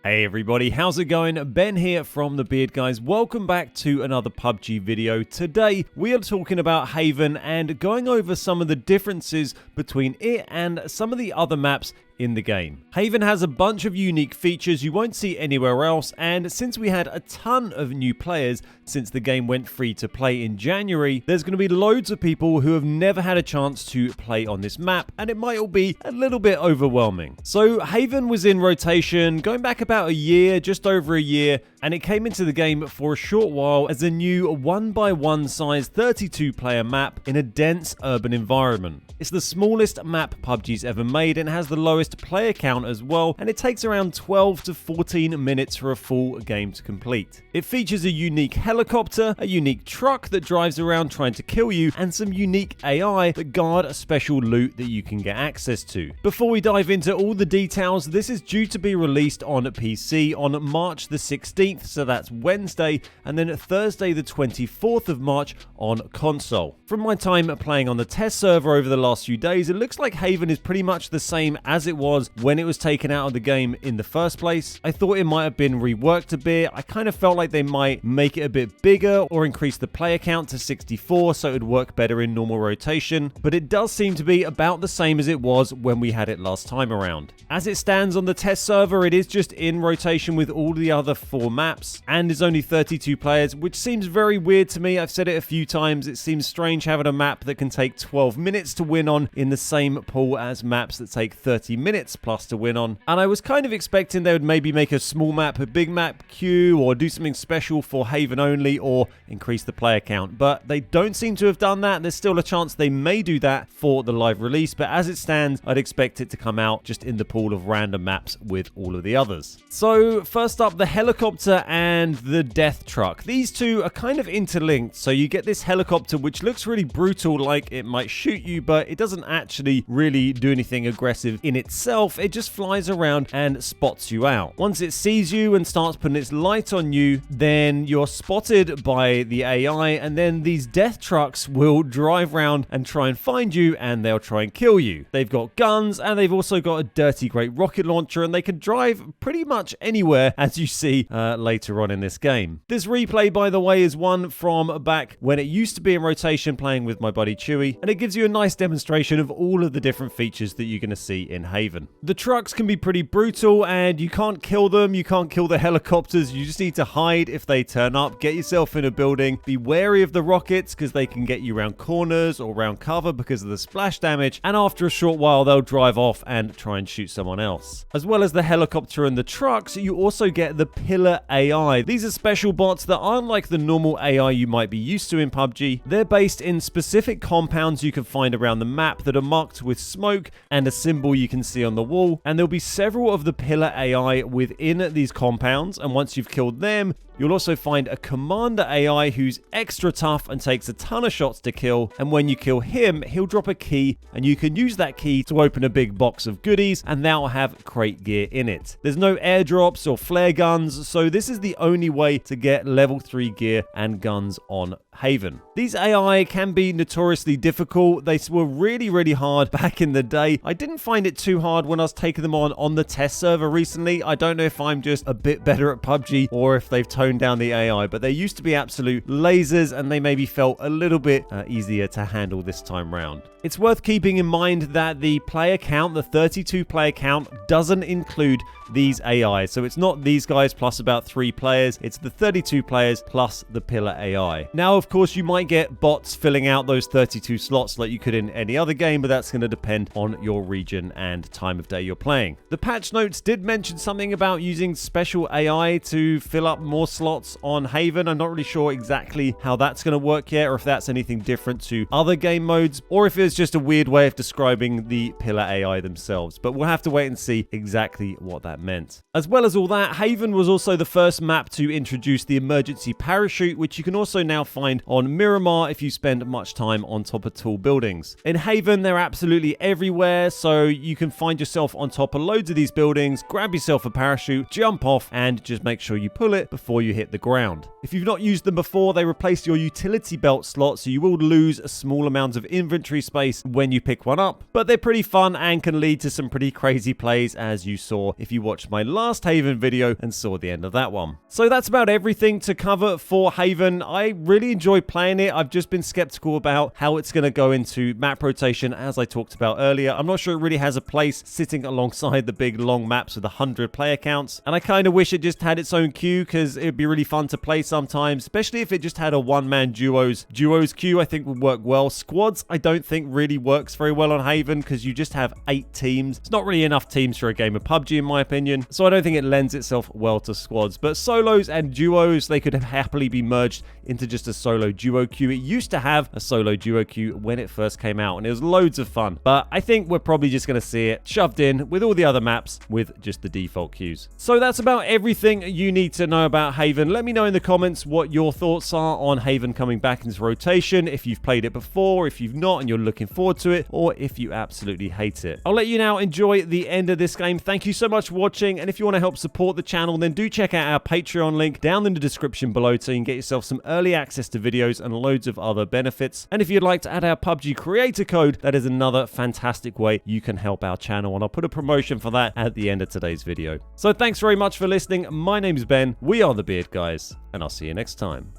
Hey everybody, how's it going? Ben here from the Beard Guys. Welcome back to another PUBG video. Today we are talking about Haven and going over some of the differences between it and some of the other maps in the game. Haven has a bunch of unique features you won't see anywhere else, and since we had a ton of new players since the game went free to play in January, there's going to be loads of people who have never had a chance to play on this map, and it might all be a little bit overwhelming. So Haven was in rotation going back about a year, just over a year, and it came into the game for a short while as a new 1x1 size 32 player map in a dense urban environment. It's the smallest map PUBG's ever made and has the lowest player count as well, and it takes around 12 to 14 minutes for a full game to complete. It features a unique helicopter, a unique truck that drives around trying to kill you, and some unique AI that guard a special loot that you can get access to. Before we dive into all the details, this is due to be released on PC on March the 16th, so that's Wednesday, and then Thursday the 24th of March on console. From my time playing on the test server over the last few days, it looks like Haven is pretty much the same as it was when it was taken out of the game in the first place. I thought it might have been reworked a bit. I kind of felt like they might make it a bit bigger or increase the player count to 64 so it would work better in normal rotation, but it does seem to be about the same as it was when we had it last time around. As it stands on the test server, it is just in rotation with all the other 4 maps and is only 32 players, which seems very weird to me. I've said it a few times. It seems strange having a map that can take 12 minutes to win on in the same pool as maps that take 30 minutes plus to win on. And I was kind of expecting they would maybe make a small map a big map queue or do something special for Haven only or increase the player count, but they don't seem to have done that. There's still a chance they may do that for the live release, but as it stands, I'd expect it to come out just in the pool of random maps with all of the others. So first up, the helicopter and the death truck. These two are kind of interlinked, so you get this helicopter which looks really brutal, like it might shoot you, but it doesn't actually really do anything aggressive in itself. It just flies around and spots you out. Once it sees you and starts putting its light on you, then you're spotted by the AI, and then these death trucks will drive around and try and find you, and they'll try and kill you. They've got guns, and they've also got a dirty great rocket launcher, and they can drive pretty much anywhere, as you see later on in this game. This replay, by the way, is one from back when it used to be in rotation playing with my buddy Chewy, and it gives you a nice demonstration of all of the different features that you're going to see in Haven. The trucks can be pretty brutal, and you can't kill them, you can't kill the helicopters, you just need to hide if they turn up, get yourself in a building, be wary of the rockets because they can get you around corners or around cover because of the splash damage, and after a short while they'll drive off and try and shoot someone else. As well as the helicopter and the trucks, you also get the pillar AI. These are special bots that aren't like the normal AI you might be used to in PUBG. They're based in specific compounds you can find around the map that are marked with smoke and a symbol you can see on the wall, and there'll be several of the pillar AI within these compounds, and once you've killed them, you'll also find a commander AI who's extra tough and takes a ton of shots to kill, and when you kill him, he'll drop a key, and you can use that key to open a big box of goodies, and that'll have crate gear in it. There's no airdrops or flare guns, so this is the only way to get level 3 gear and guns on Haven. These AI can be notoriously difficult. They were really hard back in the day. I didn't find it too hard when I was taking them on the test server recently. I don't know if I'm just a bit better at PUBG or if they've toned down the AI, but they used to be absolute lasers, and they maybe felt a little bit easier to handle this time round. It's worth keeping in mind that the player count, the 32 player count, doesn't include these AI. So it's not these guys plus about 3 players. It's the 32 players plus the pillar AI. Now, of course, you might get bots filling out those 32 slots like you could in any other game, but that's going to depend on your region and time of day you're playing. The patch notes did mention something about using special AI to fill up more slots on Haven. I'm not really sure exactly how that's going to work yet, or if that's anything different to other game modes, or if it's just a weird way of describing the pillar AI themselves, but we'll have to wait and see exactly what that meant. As well as all that, Haven was also the first map to introduce the emergency parachute, which you can also now find on Miramar if you spend much time on top of tall buildings. In Haven, they're absolutely everywhere, so you can find yourself on top of loads of these buildings, grab yourself a parachute, jump off, and just make sure you pull it before you hit the ground. If you've not used them before, they replace your utility belt slot, so you will lose a small amount of inventory space when you pick one up, but they're pretty fun and can lead to some pretty crazy plays, as you saw if you watched my last Haven video and saw the end of that one. So that's about everything to cover for Haven. I really enjoy playing it. I've just been skeptical about how it's going to go into map rotation, as I talked about earlier. I'm not sure it really has a place sitting alongside the big long maps with 100 player counts, and I kind of wish it just had its own queue, because it would be really fun to play sometimes, especially if it just had a one-man duos. Duos queue I think would work well. Squads I don't think really works very well on Haven, because you just have 8 teams. It's not really enough teams for a game of PUBG in my opinion, so I don't think it lends itself well to squads. But solos and duos, they could happily be merged into just a solo duo queue. It used to have a solo duo queue when it first came out, and it was loads of fun. But I think we're probably just going to see it shoved in with all the other maps with just the default queues. So that's about everything you need to know about Haven. Let me know in the comments what your thoughts are on Haven coming back into rotation, if you've played it before, if you've not and you're looking forward to it, or if you absolutely hate it. I'll let you now enjoy the end of this game. Thank you so much for watching, and if you want to help support the channel, then do check out our Patreon link down in the description below so you can get yourself some early access to videos and loads of other benefits. And if you'd like to add our PUBG creator code, that is another fantastic way you can help our channel, and I'll put a promotion for that at the end of today's video. So thanks very much for listening. My name's Ben, we are the Beard Guys, and I'll see you next time.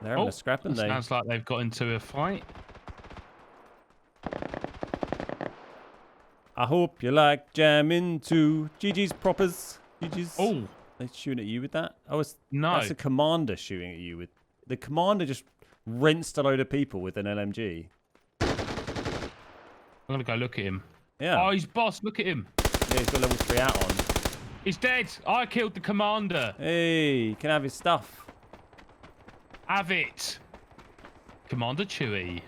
They're having a scrap, and sounds like they've got into a fight. I hope you like jamming too. GG's proppers. GG's. Oh, they shooting at you with that? Oh, no. That's a commander shooting at you with. The commander just rinsed a load of people with an LMG. I'm gonna go look at him. Yeah. Oh, he's boss. Look at him. Yeah, he's got level 3 out on. He's dead. I killed the commander. Hey, you can have his stuff. Have it. Commander Chewie.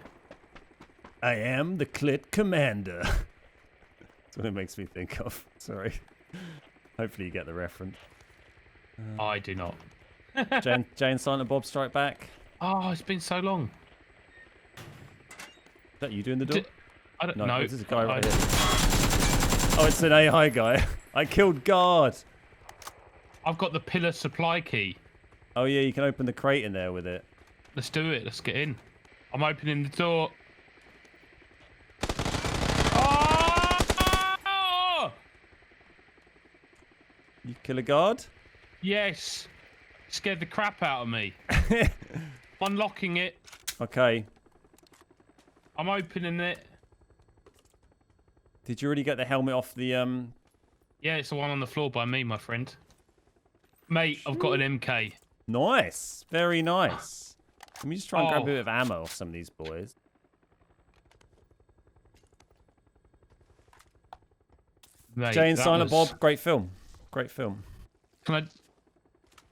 I am the Clit Commander. That's what it makes me think of. Sorry. Hopefully you get the reference. I do not. Jane Silent Bob Strike Back. Oh, it's been so long. Is that you doing the door? I don't know. No, this is a guy right here. Oh, it's an AI guy. I killed guard. I've got the pillar supply key. Oh yeah, you can open the crate in there with it. Let's do it. Let's get in. I'm opening the door. Oh! You kill a guard? Yes. Scared the crap out of me. Unlocking it. Okay. I'm opening it. Did you already get the helmet off the Yeah, it's the one on the floor by me, my friend. Mate, I've got an MK. Nice. Very nice. Let me just try and grab a bit of ammo off some of these boys. Mate, Jane Silent Bob, great film. Great film.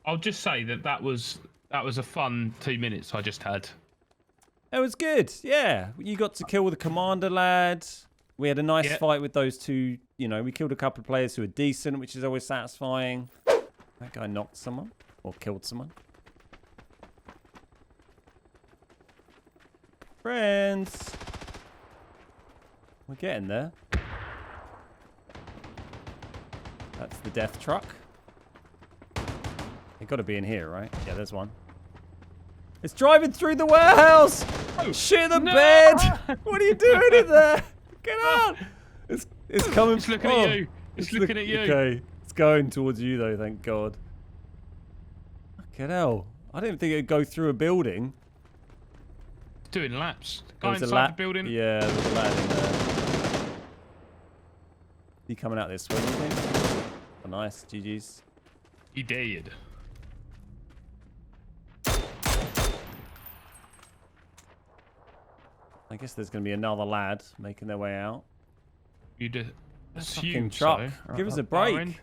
I'll just say that was a fun 2 minutes I just had. It was good. Yeah. You got to kill the commander lad. We had a nice fight with those two. You know, we killed a couple of players who were decent, which is always satisfying. That guy knocked someone or killed someone. Friends. We're getting there. That's the death truck. It got to be in here, right? Yeah, there's one. It's driving through the warehouse! Oh, shit the bed! What are you doing in there? Get out! It's coming. It's looking at you. It's looking at you. Okay. It's going towards you though, thank God. Fucking hell. I didn't think it'd go through a building. It's doing laps. Guy inside the building. Yeah, there's a lad in there. He coming out this way, you think? Oh, nice. GG's. He did. I guess there's going to be another lad making their way out. You did. Fucking truck. So. Give us a break.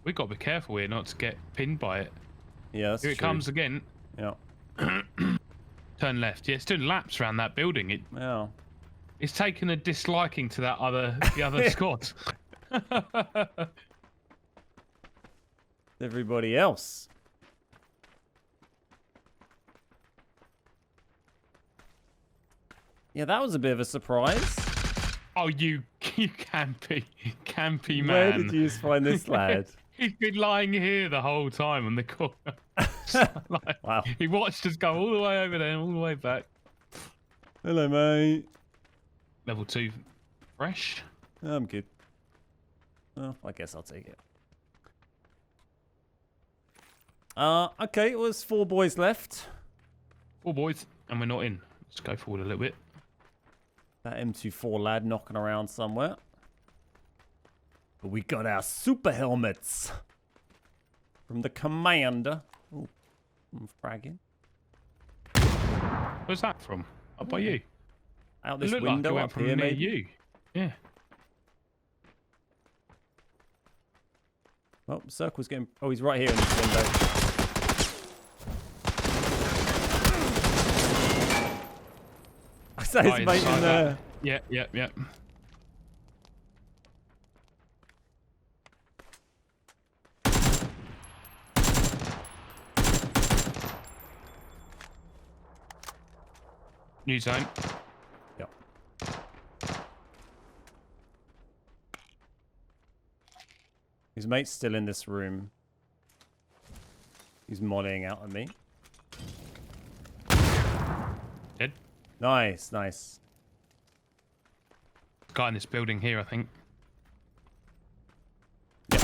We've got to be careful here not to get pinned by it. Yeah, that's Here it comes again. Yeah. Turn left. Yeah, it's doing laps around that building. Yeah. It's taken a disliking to the other squad. Everybody else. Yeah, that was a bit of a surprise. Oh, you campy man. Where did you find this lad? He's been lying here the whole time on the corner. Wow. He watched us go all the way over there and all the way back. Hello, mate. Level 2 fresh. I'm good. Oh, I guess I'll take it. Okay, it was 4 boys left. 4 boys, and we're not in. Let's go forward a little bit. That M24 lad knocking around somewhere. But we got our super helmets from the commander. Oh, I'm fragging. Where's that from? Up by you. Out this it looked window like it went up from here, near maybe. you. Yeah. Oh, Circle's getting... Oh, he's right here in this window. I saw his mate in there. Yeah. New zone. Yep. His mate's still in this room. He's modding out at me. Dead. Nice. Guy in this building here, I think. Yep.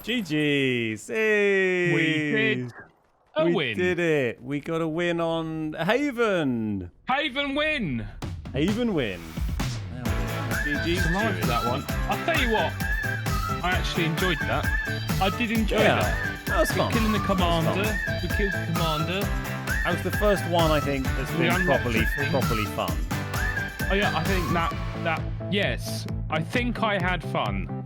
GG's. Hey. We did a win. We did it. We got a win on Haven. Haven win. Haven win. GG's. Alive for that one. I'll tell you what. I actually enjoyed that. I did enjoy that. That was fun. Killing the commander. We killed the commander. That was the first one, I think, that's been properly fun. Oh yeah, I think that yes. I think I had fun.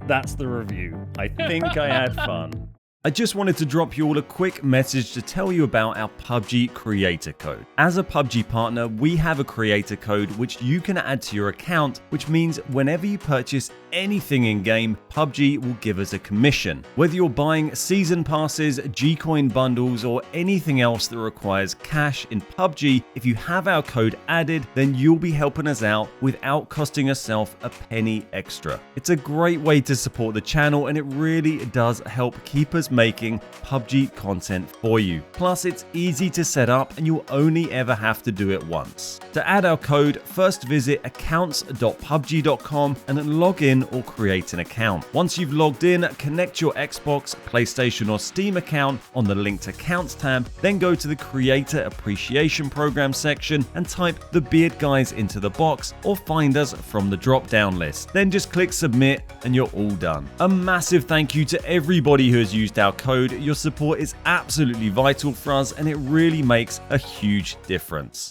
That's the review. I think I had fun. I just wanted to drop you all a quick message to tell you about our Pubg creator code. As a Pubg partner, we have a creator code which you can add to your account, which means whenever you purchase anything in game, Pubg will give us a commission. Whether you're buying season passes, G-Coin bundles, or anything else that requires cash in Pubg, if you have our code added, then you'll be helping us out without costing yourself a penny extra. It's a great way to support the channel, and it really does help keep us making Pubg content for you. Plus, it's easy to set up and you'll only ever have to do it once. To add our code, first visit accounts.pubg.com and then log in or create an account. Once you've logged in, connect your Xbox, PlayStation or Steam account on the linked accounts tab, then go to the Creator Appreciation Program section and type the Beard Guys into the box or find us from the drop-down list. Then just click submit and you're all done. A massive thank you to everybody who has used our code. Your support is absolutely vital for us and it really makes a huge difference.